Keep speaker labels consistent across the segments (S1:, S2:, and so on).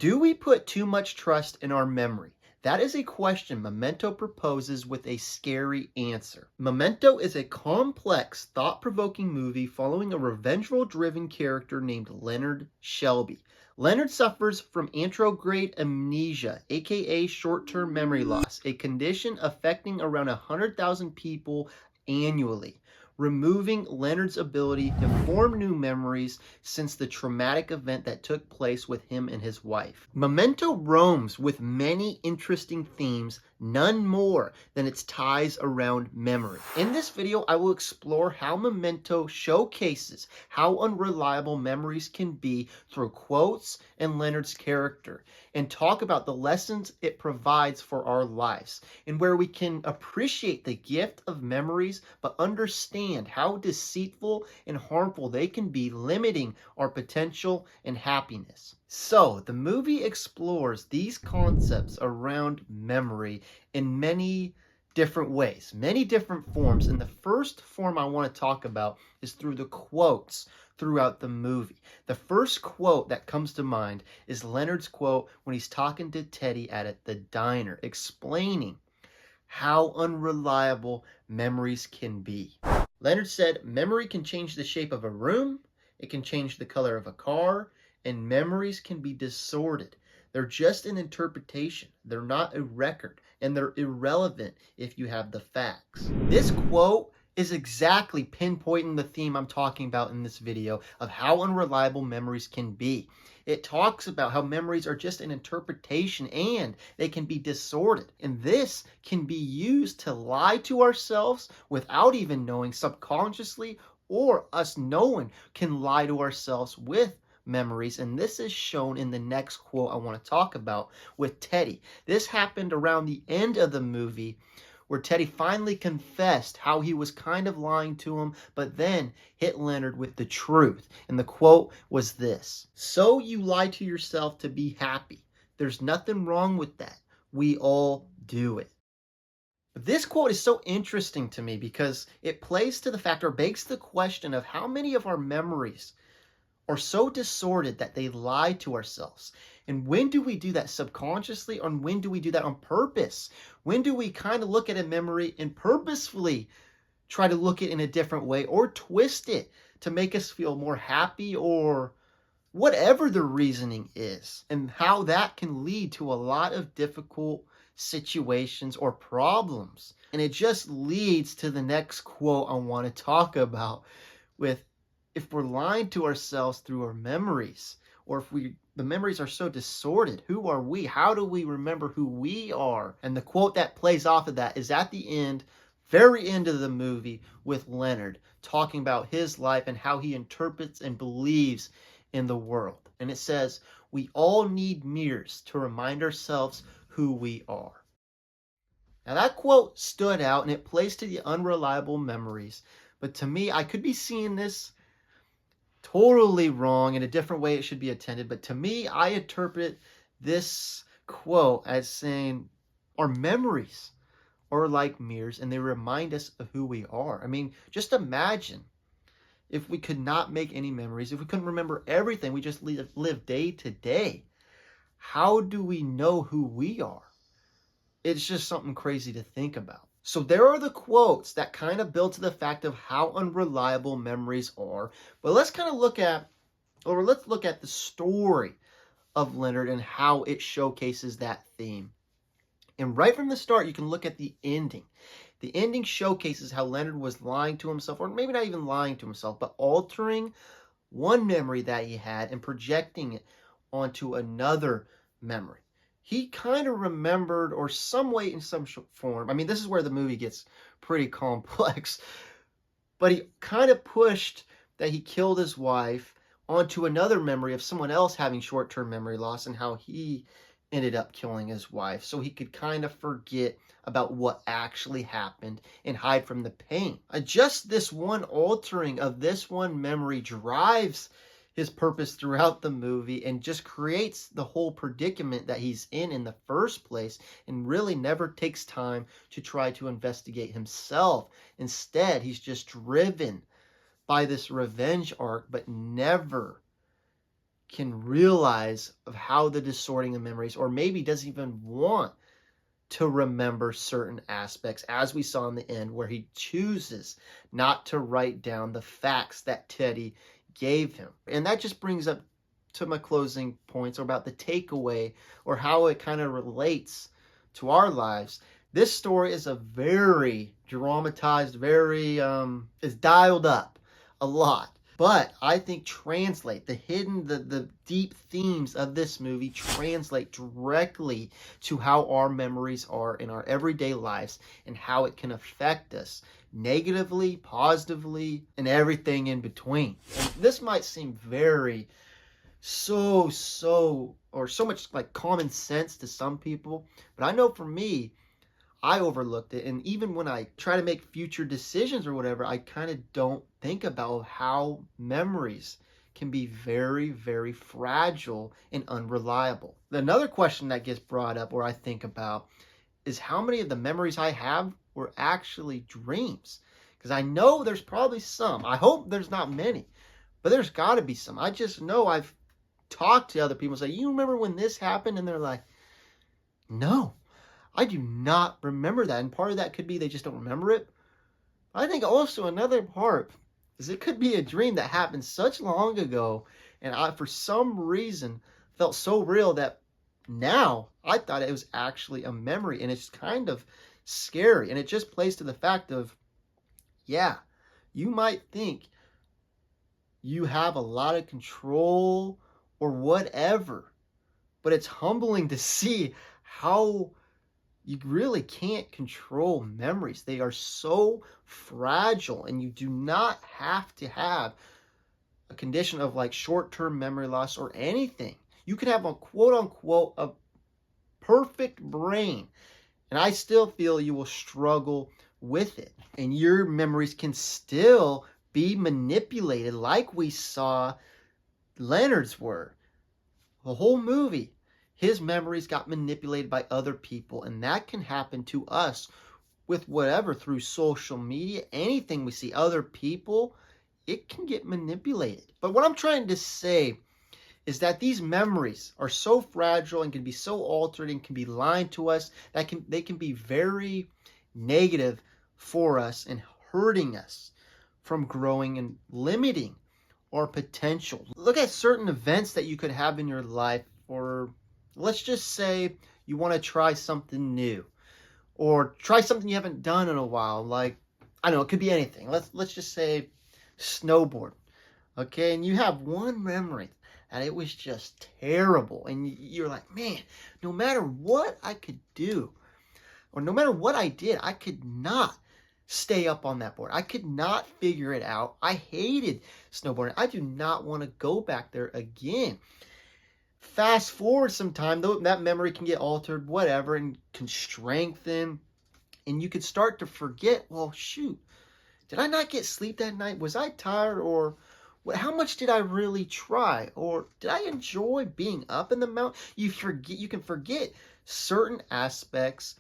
S1: Do we put too much trust in our memory? That is a question Memento proposes with a scary answer. Memento is a complex, thought-provoking movie following a revengeful-driven character named Leonard Shelby. Leonard suffers from anterograde amnesia, aka short-term memory loss, a condition affecting around 100,000 people annually, removing Leonard's ability to form new memories since the traumatic event that took place with him and his wife. Memento roams with many interesting themes, none more than its ties around memory. In this video, I will explore how Memento showcases how unreliable memories can be through quotes and Leonard's character, and talk about the lessons it provides for our lives, and where we can appreciate the gift of memories, but understand how deceitful and harmful they can be, limiting our potential and happiness. So, the movie explores these concepts around memory in many different ways, many different forms. And the first form I want to talk about is through the quotes throughout the movie. The first quote that comes to mind is Leonard's quote when he's talking to Teddy at the diner, explaining how unreliable memories can be. Leonard said, "Memory can change the shape of a room, it can change the color of a car, and memories can be distorted. They're just an interpretation. They're not a record, and they're irrelevant if you have the facts." This quote is exactly pinpointing the theme I'm talking about in this video of how unreliable memories can be. It talks about how memories are just an interpretation and they can be distorted. And this can be used to lie to ourselves without even knowing, subconsciously, or us knowing can lie to ourselves with memories. And this is shown in the next quote I want to talk about with Teddy. This happened around the end of the movie, where Teddy finally confessed how he was kind of lying to him, but then hit Leonard with the truth. And the quote was this: "So you lie to yourself to be happy. There's nothing wrong with that. We all do it." This quote is so interesting to me because it plays to the fact, or begs the question, of how many of our memories are so distorted that they lie to ourselves. And when do we do that subconsciously, or when do we do that on purpose? When do we kind of look at a memory and purposefully try to look at it in a different way, or twist it to make us feel more happy, or whatever the reasoning is, and how that can lead to a lot of difficult situations or problems. And it just leads to the next quote I want to talk about, with, if we're lying to ourselves through our memories, or if the memories are so distorted, who are we? How do we remember who we are? And the quote that plays off of that is at the end, very end of the movie, with Leonard talking about his life and how he interprets and believes in the world. And it says, "We all need mirrors to remind ourselves who we are." Now that quote stood out, and it plays to the unreliable memories. But to me, I could be seeing this totally wrong, in a different way it should be attended. But to me, I interpret this quote as saying our memories are like mirrors, and they remind us of who we are. I mean, just imagine if we could not make any memories, if we couldn't remember everything, we just live day to day. How do we know who we are? It's just something crazy to think about. So there are the quotes that kind of build to the fact of how unreliable memories are. But let's look at the story of Leonard and how it showcases that theme. And right from the start, you can look at the ending. The ending showcases how Leonard was lying to himself, or maybe not even lying to himself, but altering one memory that he had and projecting it onto another memory. He kind of remembered, or some way, in some form. I mean, this is where the movie gets pretty complex. But he kind of pushed that he killed his wife onto another memory of someone else having short-term memory loss, and how he ended up killing his wife, so he could kind of forget about what actually happened and hide from the pain. Just this one altering of this one memory drives his purpose throughout the movie, and just creates the whole predicament that he's in the first place, and really never takes time to try to investigate himself. Instead, he's just driven by this revenge arc, but never can realize of how the distorting of memories, or maybe doesn't even want to remember certain aspects, as we saw in the end, where he chooses not to write down the facts that Teddy gave him. And that just brings up to my closing points about the takeaway, or how it kind of relates to our lives. This story is a very dramatized, very is dialed up a lot. But I think the deep themes of this movie translate directly to how our memories are in our everyday lives, and how it can affect us negatively, positively, and everything in between. And this might seem very or so much like common sense to some people, but I know for me, I overlooked it. And even when I try to make future decisions or whatever, I kind of don't think about how memories can be very, very fragile and unreliable. Another question that gets brought up, or I think about, is how many of the memories I have were actually dreams? Because I know there's probably some. I hope there's not many, but there's got to be some. I just know I've talked to other people and say, you remember when this happened? And they're like, no, I do not remember that. And part of that could be they just don't remember it. I think also another part is it could be a dream that happened such long ago, and I, for some reason, felt so real that now I thought it was actually a memory. And it's kind of scary. And it just plays to the fact of, yeah, you might think you have a lot of control or whatever, but it's humbling to see how you really can't control memories. They are so fragile, and you do not have to have a condition of like short-term memory loss or anything. You could have a quote unquote a perfect brain, and I still feel you will struggle with it. And your memories can still be manipulated, like we saw Leonard's were. The whole movie, his memories got manipulated by other people, and that can happen to us with whatever, through social media, anything we see, other people, it can get manipulated. But what I'm trying to say is that these memories are so fragile and can be so altered and can be lying to us that they can be very negative for us and hurting us from growing and limiting our potential. Look at certain events that you could have in your life, or let's just say you want to try something new, or try something you haven't done in a while. Like, I don't know, it could be anything. Let's just say snowboard. Okay, and you have one memory and it was just terrible, and you're like, man, no matter what I could do, or no matter what I did, I could not stay up on that board. I could not figure it out. I hated snowboarding. I do not want to go back there again. Fast forward some time, though, that memory can get altered, whatever, and can strengthen, and you could start to forget, well, shoot, did I not get sleep that night? Was I tired? Or how much did I really try? Or did I enjoy being up in the mountain? You can forget certain aspects,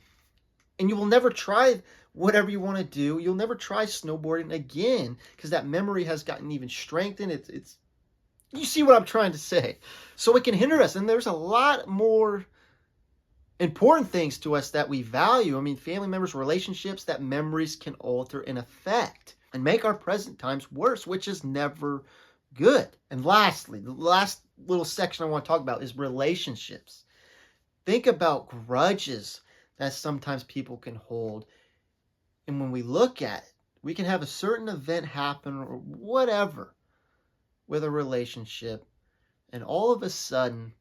S1: and you will never try whatever you want to do. You'll never try snowboarding again because that memory has gotten even strengthened. It's you see what I'm trying to say. So it can hinder us, and there's a lot more important things to us that we value. I mean, family members, relationships, that memories can alter and affect and make our present times worse, which is never good. And lastly, the last little section I want to talk about is relationships. Think about grudges that sometimes people can hold. And when we look at it, we can have a certain event happen or whatever with a relationship, and all of a sudden,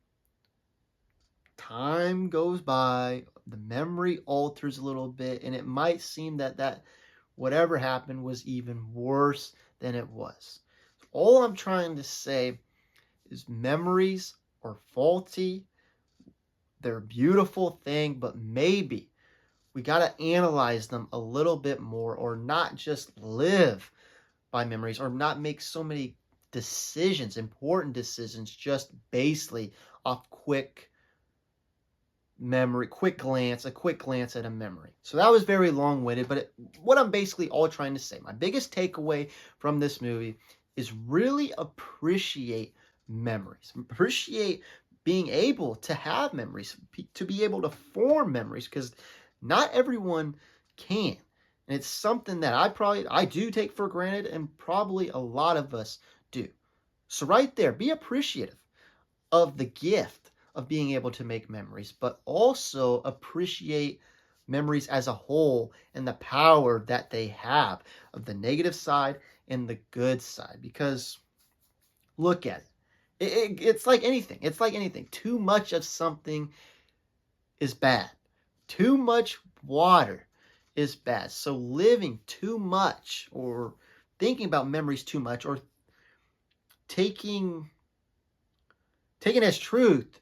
S1: time goes by, the memory alters a little bit, and it might seem that whatever happened was even worse than it was. All I'm trying to say is memories are faulty. They're a beautiful thing, but maybe we got to analyze them a little bit more, or not just live by memories, or not make so many decisions, important decisions, just basically off a quick glance at a memory. So that was very long-winded, but what I'm basically all trying to say, my biggest takeaway from this movie is really appreciate memories. Appreciate being able to have memories, to be able to form memories, because not everyone can. And it's something that I do take for granted, and probably a lot of us do. So right there, be appreciative of the gift of being able to make memories, but also appreciate memories as a whole and the power that they have, of the negative side and the good side. Because look at it. It's like anything. It's like anything. Too much of something is bad. Too much water is bad. So living too much, or thinking about memories too much, or taking as truth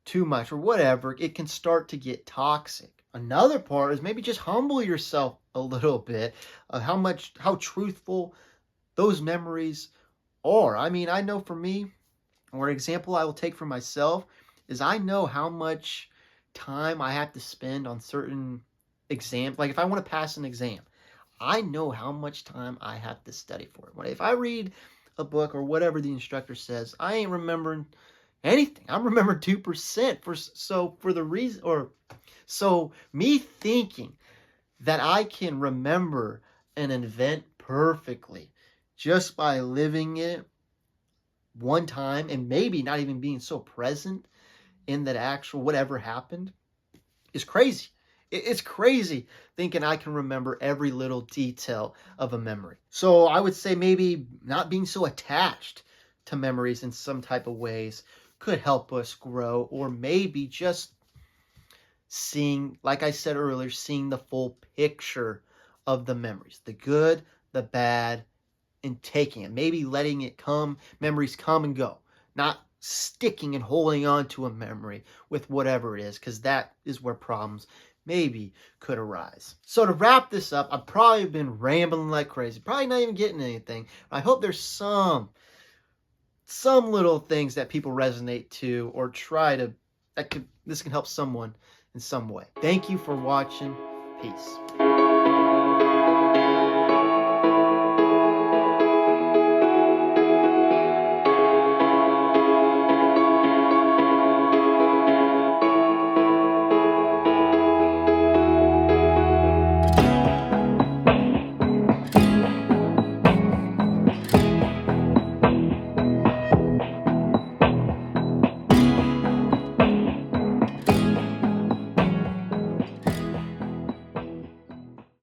S1: too much, or whatever, it can start to get toxic. Another part is maybe just humble yourself a little bit of how truthful those memories are. I mean, I know for me, or an example I will take for myself, is I know how much time I have to spend on certain exams. Like if I want to pass an exam, I know how much time I have to study for it. If I read a book or whatever the instructor says, I ain't remembering anything. I'm remembering 2%. So me thinking that I can remember an event perfectly just by living it one time, and maybe not even being so present in that actual whatever happened, is crazy. It's crazy thinking I can remember every little detail of a memory. So I would say maybe not being so attached to memories in some type of ways could help us grow, or maybe just seeing, like I said earlier, seeing the full picture of the memories, the good, the bad, and taking it. Maybe letting memories come and go, not sticking and holding on to a memory with whatever it is, because that is where problems maybe could arise. So to wrap this up, I've probably been rambling like crazy, probably not even getting anything. I hope there's some little things that people resonate to, or this can help someone in some way. Thank you for watching. Peace.